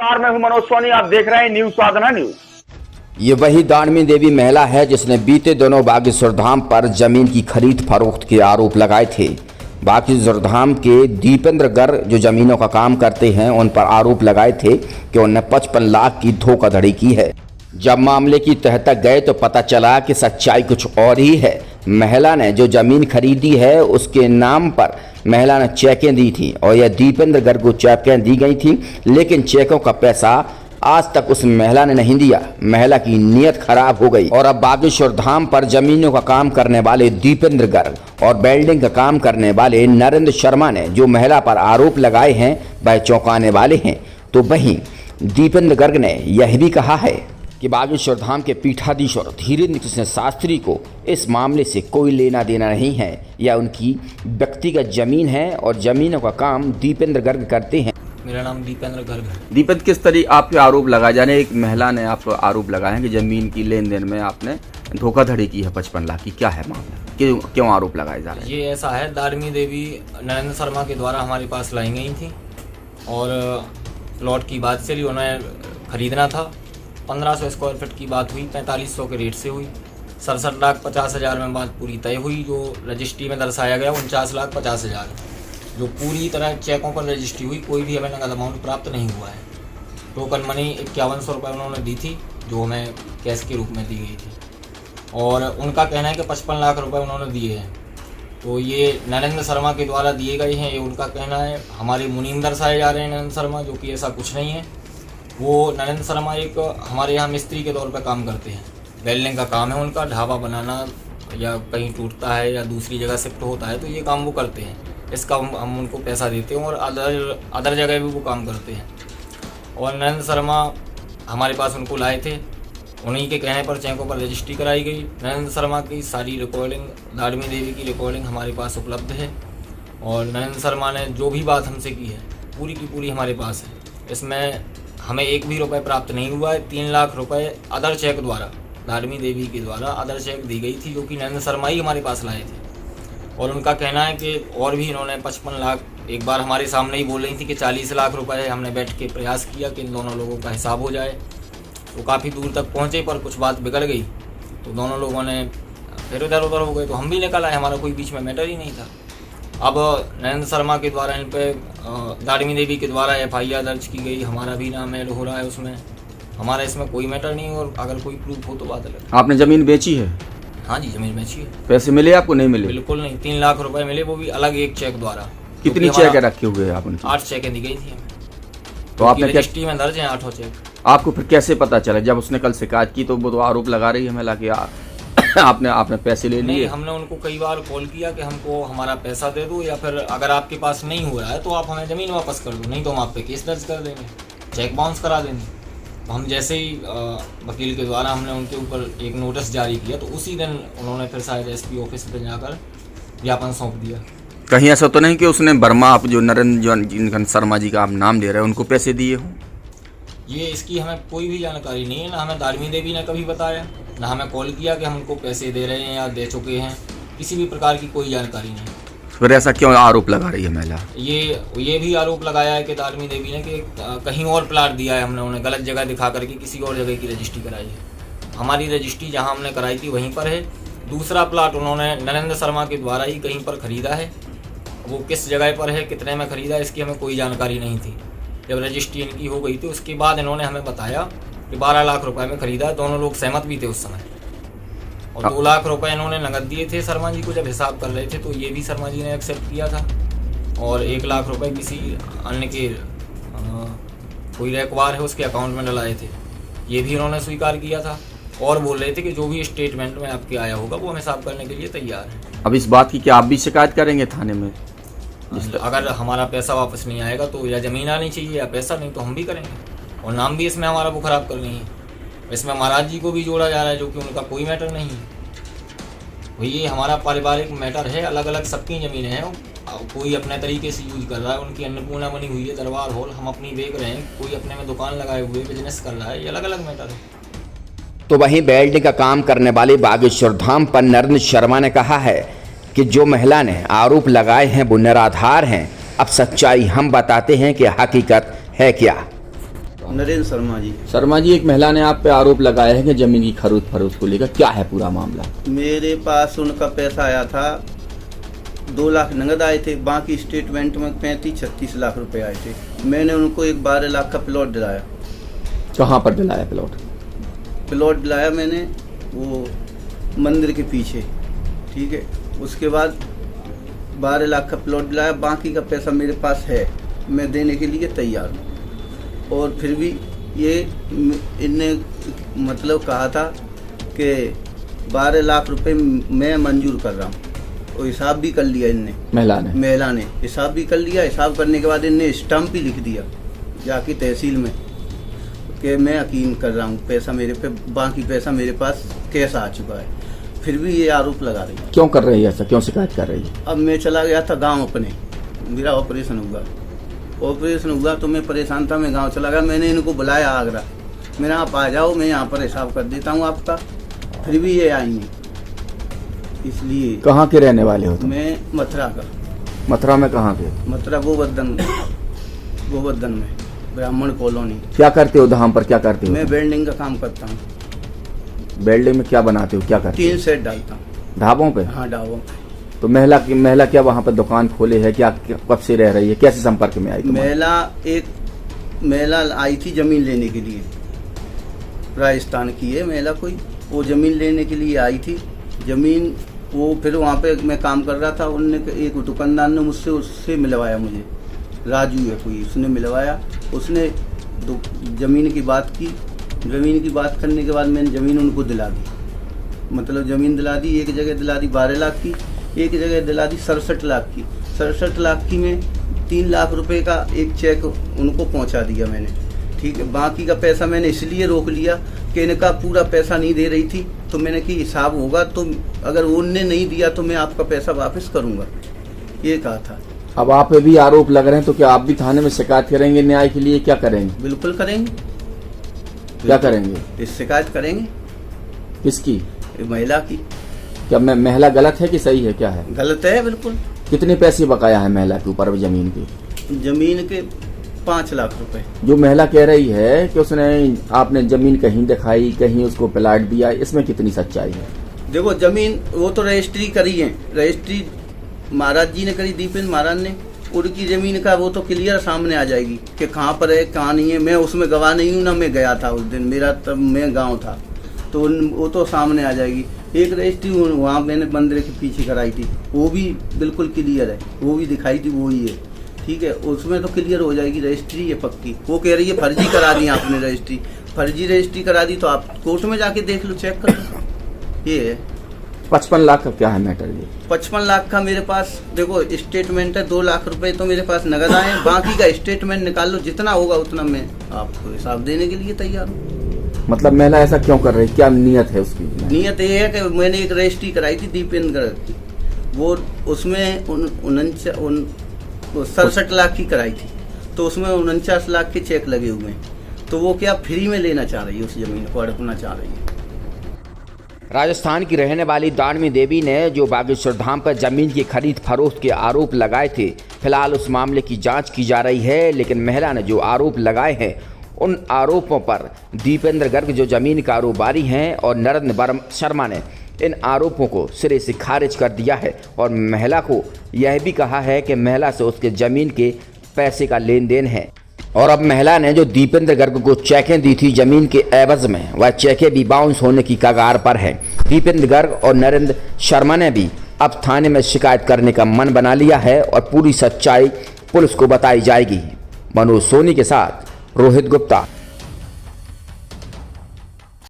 नमस्कार, मैं हूं मनोज सोनी। आप देख रहे हैं न्यूज साधना न्यूज। ये वही दानवी देवी महिला है जिसने बीते दिनों बागेश्वर धाम पर जमीन की खरीद फरोख्त के आरोप लगाए थे। बागेश्वर धाम के दीपेंद्र गर्ग जो जमीनों का काम करते हैं उन पर आरोप लगाए थे कि उन्होंने 55 लाख की धोखाधड़ी की है। जब मामले की तह तक गए तो पता चला कि सच्चाई कुछ और ही है। महिला ने जो जमीन खरीदी है उसके नाम पर महिला ने चेकें दी थी और यह दीपेंद्र गर्ग को चेकें दी गई थी, लेकिन चेकों का पैसा आज तक उस महिला ने नहीं दिया। महिला की नीयत खराब हो गई और अब बागेश्वर धाम पर जमीनों का काम करने वाले दीपेंद्र गर्ग और वेल्डिंग का काम करने वाले नरेंद्र शर्मा ने जो महिला पर आरोप लगाए हैं वह चौंकाने वाले हैं। तो वहीं दीपेंद्र गर्ग ने यह भी कहा है कि बागेश्वर धाम के पीठाधीश्वर धीरेन्द्र कृष्ण शास्त्री को इस मामले से कोई लेना देना नहीं है। यह उनकी व्यक्तिगत जमीन है और जमीनों का काम दीपेंद्र गर्ग करते हैं। मेरा नाम दीपेंद्र गर्ग है। दीपेंद्र, किस तरीके आप पे आरोप लगाए जाने, एक महिला ने आप आरोप लगाए हैं कि जमीन की लेन देन में आपने धोखाधड़ी की है 55 लाख की, क्या है मामला, क्यों आरोप लगाए जा रहे हैं? ये ऐसा है, दानवी देवी नरेंद्र शर्मा के द्वारा हमारे पास लाई गई थी और प्लॉट की बात चली, उन्हें खरीदना था। 1500 स्क्वायर फीट की बात हुई, 4500 के रेट से हुई। 67,50,000 में बात पूरी तय हुई। जो रजिस्ट्री में दर्शाया गया 49,50,000, जो पूरी तरह चेकों पर रजिस्ट्री हुई। कोई भी हमें नगद अमाउंट प्राप्त नहीं हुआ है। टोकन मनी 5100 रुपये उन्होंने दी थी, जो हमें कैश के रूप में दी गई थी, और उनका कहना है कि 55 लाख रुपए उन्होंने दिए हैं। तो ये नरेंद्र शर्मा के द्वारा दिए गए हैं, ये उनका कहना है। हमारे मुनीम दर्शाए जा रहे हैं नरेंद्र शर्मा, जो कि ऐसा कुछ नहीं है। वो नरेंद्र शर्मा एक हमारे यहाँ मिस्त्री के तौर पर काम करते हैं। वेल्डिंग का काम है उनका, ढाबा बनाना या कहीं टूटता है या दूसरी जगह शिफ्ट होता है तो ये काम वो करते हैं। इसका हम उनको पैसा देते हैं और अदर जगह भी वो काम करते हैं। और नरेंद्र शर्मा हमारे पास उनको लाए थे, उन्हीं के कहने पर चेकों पर रजिस्ट्री कराई गई। नरेंद्र शर्मा की सारी रिकॉर्डिंग, दानवी देवी की रिकॉर्डिंग हमारे पास उपलब्ध है और नरेंद्र शर्मा ने जो भी बात हमसे की है पूरी की पूरी हमारे पास है। इसमें हमें एक भी रुपये प्राप्त नहीं हुआ है। 3 लाख रुपए अदर चेक द्वारा, दानवी देवी के द्वारा अदर चेक दी गई थी, जो कि नरेंद्र शर्मा ही हमारे पास लाए थे। और उनका कहना है कि और भी इन्होंने 55 लाख, एक बार हमारे सामने ही बोल रही थी कि 40 लाख रुपए हमने बैठ के प्रयास किया कि इन दोनों लोगों का हिसाब हो जाए। तो काफ़ी दूर तक पहुँचे पर कुछ बात बिगड़ गई, तो दोनों लोगों ने फिर इधर उधर हो गए, तो हम भी निकल आए। हमारा कोई बीच में मैटर ही नहीं था। अब नरेंद्र शर्मा के द्वारा इन पे दानवी देवी के द्वारा FIR दर्ज की गई, हमारा भी नाम ऐड हो रहा है उसमें। हमारा इसमें कोई मैटर नहीं, और अगर कोई प्रूफ हो तो बात अलग। आपने जमीन बेची है? हाँ जी, जमीन बेची है। पैसे मिले आपको? नहीं मिले? बिल्कुल नहीं। 3 लाख रुपए मिले, वो भी अलग एक चेक द्वारा। कितनी चेक रखे हुए हैं आप उनकी? 8 चेकें दी गई थी हमें, तो आपने रजिस्ट्री में दर्ज है 8 चेक। आपको फिर कैसे पता चला? जब उसने कल शिकायत की तो वो तो आरोप लगा रही है महिला कि आपने पैसे ले लिए। हमने उनको कई बार कॉल किया कि हमको हमारा पैसा दे दो, या फिर अगर आपके पास नहीं हो रहा है तो आप हमें ज़मीन वापस कर दो, नहीं तो हम आप पे केस दर्ज कर देंगे, चेक बाउंस करा देंगे। तो हम जैसे ही वकील के द्वारा हमने उनके ऊपर एक नोटिस जारी किया, तो उसी दिन उन्होंने फिर शायद SP ऑफिस पे जाकर ज्ञापन सौंप दिया। कहीं ऐसा तो नहीं कि उसने वर्मा, आप जो नरेंद्र शर्मा जी का आप नाम दे रहे हैं, उनको पैसे दिए हों? ये इसकी हमें कोई भी जानकारी नहीं है। ना हमें दानवी देवी ने कभी बताया, ना हमें कॉल किया कि हम उनको पैसे दे रहे हैं या दे चुके हैं। किसी भी प्रकार की कोई जानकारी नहीं। फिर ऐसा क्यों आरोप लगा रही है महिला? ये भी आरोप लगाया है कि दानवी देवी ने कि कहीं और प्लाट दिया है हमने उन्हें, गलत जगह दिखा करके किसी और जगह की रजिस्ट्री कराई है। हमारी रजिस्ट्री जहां हमने कराई थी वहीं पर है। दूसरा प्लाट उन्होंने नरेंद्र शर्मा के द्वारा ही कहीं पर खरीदा है। वो किस जगह पर है, कितने में खरीदा, इसकी हमें कोई जानकारी नहीं थी। जब रजिस्ट्री इनकी हो गई थी उसके बाद इन्होंने हमें बताया कि 12 लाख रुपए में खरीदा है। दोनों लोग सहमत भी थे उस समय, और 2 लाख रुपए इन्होंने नगद दिए थे शर्मा जी को जब हिसाब कर रहे थे, तो ये भी शर्मा जी ने एक्सेप्ट किया था। और 1 लाख रुपए किसी अन्य के कोई रेकवार है उसके अकाउंट में डलाए थे, ये भी इन्होंने स्वीकार किया था। और बोल रहे थे कि जो भी स्टेटमेंट में आपके आया होगा वो हम हिसाब करने के लिए तैयार है। अब इस बात की क्या आप भी शिकायत करेंगे थाने में? अगर हमारा पैसा वापस नहीं आएगा तो या ज़मीन आनी चाहिए या पैसा, नहीं तो हम भी करेंगे। और नाम भी इसमें हमारा वो खराब कर रही है। इसमें महाराज जी को भी जोड़ा जा रहा है, जो कि उनका कोई मैटर नहीं है। वही ये हमारा पारिवारिक मैटर है, अलग अलग सबकी ज़मीनें हैं। कोई अपने तरीके से यूज कर रहा है, उनकी अन्नपूर्णा बनी हुई है दरबार हॉल, हम अपनी बेच रहे हैं, कोई अपने में दुकान लगाए हुए बिजनेस कर रहा है, ये अलग अलग मैटर है। तो वहीं वेल्डिंग का काम करने वाले बागेश्वर धाम पर नरेंद्र शर्मा ने कहा है कि जो महिला ने आरोप लगाए हैं वो निराधार हैं। अब सच्चाई हम बताते हैं कि हकीकत है क्या। नरेंद्र शर्मा जी। शर्मा जी, एक महिला ने आप पे आरोप लगाया है कि जमीन की खरीद फरोख्त को लेकर, क्या है पूरा मामला? मेरे पास उनका पैसा आया था, 2 लाख नगद आए थे, बाकी स्टेटमेंट में 35-36 लाख रुपए आए थे। मैंने उनको एक 12 लाख का प्लॉट दिलाया। कहाँ पर दिलाया प्लॉट? प्लॉट दिलाया मैंने वो मंदिर के पीछे, ठीक है। उसके बाद 12 लाख का प्लॉट दिलाया, बाकी का पैसा मेरे पास है, मैं देने के लिए तैयार हूँ। और फिर भी ये इनने मतलब कहा था कि 12 लाख रुपए मैं मंजूर कर रहा हूँ, और हिसाब भी कर लिया इनने, महिला ने हिसाब भी कर लिया। हिसाब करने के बाद इनने स्टम्प भी लिख दिया जाके तहसील में कि मैं यकीन कर रहा हूँ, पैसा मेरे पे, बाकी पैसा मेरे पास कैश आ चुका है। फिर भी ये आरोप लगा रही है। क्यों कर रही है ऐसा, क्यों शिकायत कर रही है? अब मैं चला गया था गांव अपने, मेरा ऑपरेशन हुआ तो मैं परेशान था, मैं गांव चला गया। मैंने इनको बुलाया आगरा, मैंने आप आ जाओ, मैं यहाँ पर हिसाब कर देता हूँ आपका। फिर भी ये आई नहीं, इसलिए। कहाँ के रहने वाले हो तुम? मैं मथुरा का। मथुरा में कहाँ के? मथुरा गोवर्धन में, ब्राह्मण कॉलोनी। क्या करते हो धाम पर, क्या करते हो? मैं वेल्डिंग का काम करता हूँ। वेल्डिंग में क्या बनाते हो, क्या करते हो? 3 सेट डालता हूँ ढाबों पे। हाँ, ढाबों पे। तो महिला क्या वहाँ पर दुकान खोले है, क्या कब से रह रही है, कैसे संपर्क में आई? महिला आई थी जमीन लेने के लिए, राजस्थान की है महिला कोई, वो जमीन लेने के लिए आई थी। जमीन वो फिर वहाँ पे मैं काम कर रहा था, उनने एक दुकानदार ने मुझसे उससे मिलवाया, मुझे राजू है कोई, उसने मिलवाया। उसने जमीन की बात की, जमीन की बात करने के बाद मैंने जमीन उनको दिला दी, मतलब जमीन दिला दी। एक जगह दिला दी 12 लाख की, एक जगह दिला दी 67 लाख की। 67 लाख की में 3 लाख रुपए का एक चेक उनको पहुंचा दिया मैंने, ठीक है। बाकी का पैसा मैंने इसलिए रोक लिया कि इनका पूरा पैसा नहीं दे रही थी, तो मैंने कि हिसाब होगा तो अगर उनने नहीं दिया तो मैं आपका पैसा वापस करूंगा, ये कहा था। अब आप पे भी आरोप लग रहे हैं, तो क्या आप भी थाने में शिकायत करेंगे न्याय के लिए, क्या करेंगे? बिल्कुल करेंगे। क्या करेंगे? इस शिकायत करेंगे। किसकी? महिला की। क्या महिला गलत है कि सही है, क्या है? गलत है बिल्कुल। कितने पैसे बकाया है महिला के ऊपर जमीन के? जमीन के 5 लाख रुपए। जो महिला कह रही है कि उसने आपने जमीन कहीं दिखाई, कहीं उसको प्लाट दिया, इसमें कितनी सच्चाई है? देखो जमीन वो तो रजिस्ट्री करी है, रजिस्ट्री महाराज जी ने करी, दीपेंद्र महाराज ने। उनकी जमीन का वो तो क्लियर सामने आ जाएगी कि कहाँ पर है कहाँ नहीं है। मैं उसमें गवाह नहीं हूँ ना, मैं गया था उस दिन, मेरा तब मैं गाँव था, तो वो तो सामने आ जाएगी। एक रजिस्ट्री वहाँ मैंने मंदिर के पीछे कराई थी, वो भी बिल्कुल क्लियर है, वो भी दिखाई थी, वो ही है, ठीक है। उसमें तो क्लियर हो जाएगी, रजिस्ट्री है पक्की। वो कह रही है फर्जी करा दी आपने रजिस्ट्री, फर्जी रजिस्ट्री करा दी तो आप कोर्ट में जाके देख लो, चेक कर लो। ये है 55 लाख का क्या है मैटर? ये 55 लाख का मेरे पास देखो स्टेटमेंट है, 2 लाख रुपए तो मेरे पास नगद आए, बाकी का स्टेटमेंट निकाल लो, जितना होगा उतना मैं आपको हिसाब देने के लिए तैयार हूँ। मतलब महिला ऐसा क्यों कर रही है, क्या नियत है उसकी? नियत ये है कि मैंने एक रजिस्ट्री कराई थी दीपेंद्र की, वो उसमें 67 लाख की कराई थी, तो उसमें 49 लाख के चेक लगे हुए हैं, तो वो क्या फ्री में लेना चाह रही है, उस जमीन को हड़पना चाह रही है। राजस्थान की रहने वाली दानवी देवी ने जो बागेश्वर धाम पर जमीन की खरीद फरोख्त के आरोप लगाए थे, फिलहाल उस मामले की जांच की जा रही है। लेकिन महिला ने जो आरोप लगाए हैं, उन आरोपों पर दीपेंद्र गर्ग जो जमीन कारोबारी हैं और नरेंद्र शर्मा ने इन आरोपों को सिरे से खारिज कर दिया है और महिला को यह भी कहा है कि महिला से उसके जमीन के पैसे का लेन देन है। और अब महिला ने जो दीपेंद्र गर्ग को चेकें दी थी जमीन के एवज में, वह चेकें भी बाउंस होने की कगार पर है। दीपेंद्र गर्ग और नरेंद्र शर्मा ने भी अब थाने में शिकायत करने का मन बना लिया है और पूरी सच्चाई पुलिस को बताई जाएगी। मनोज सोनी के साथ रोहित गुप्ता।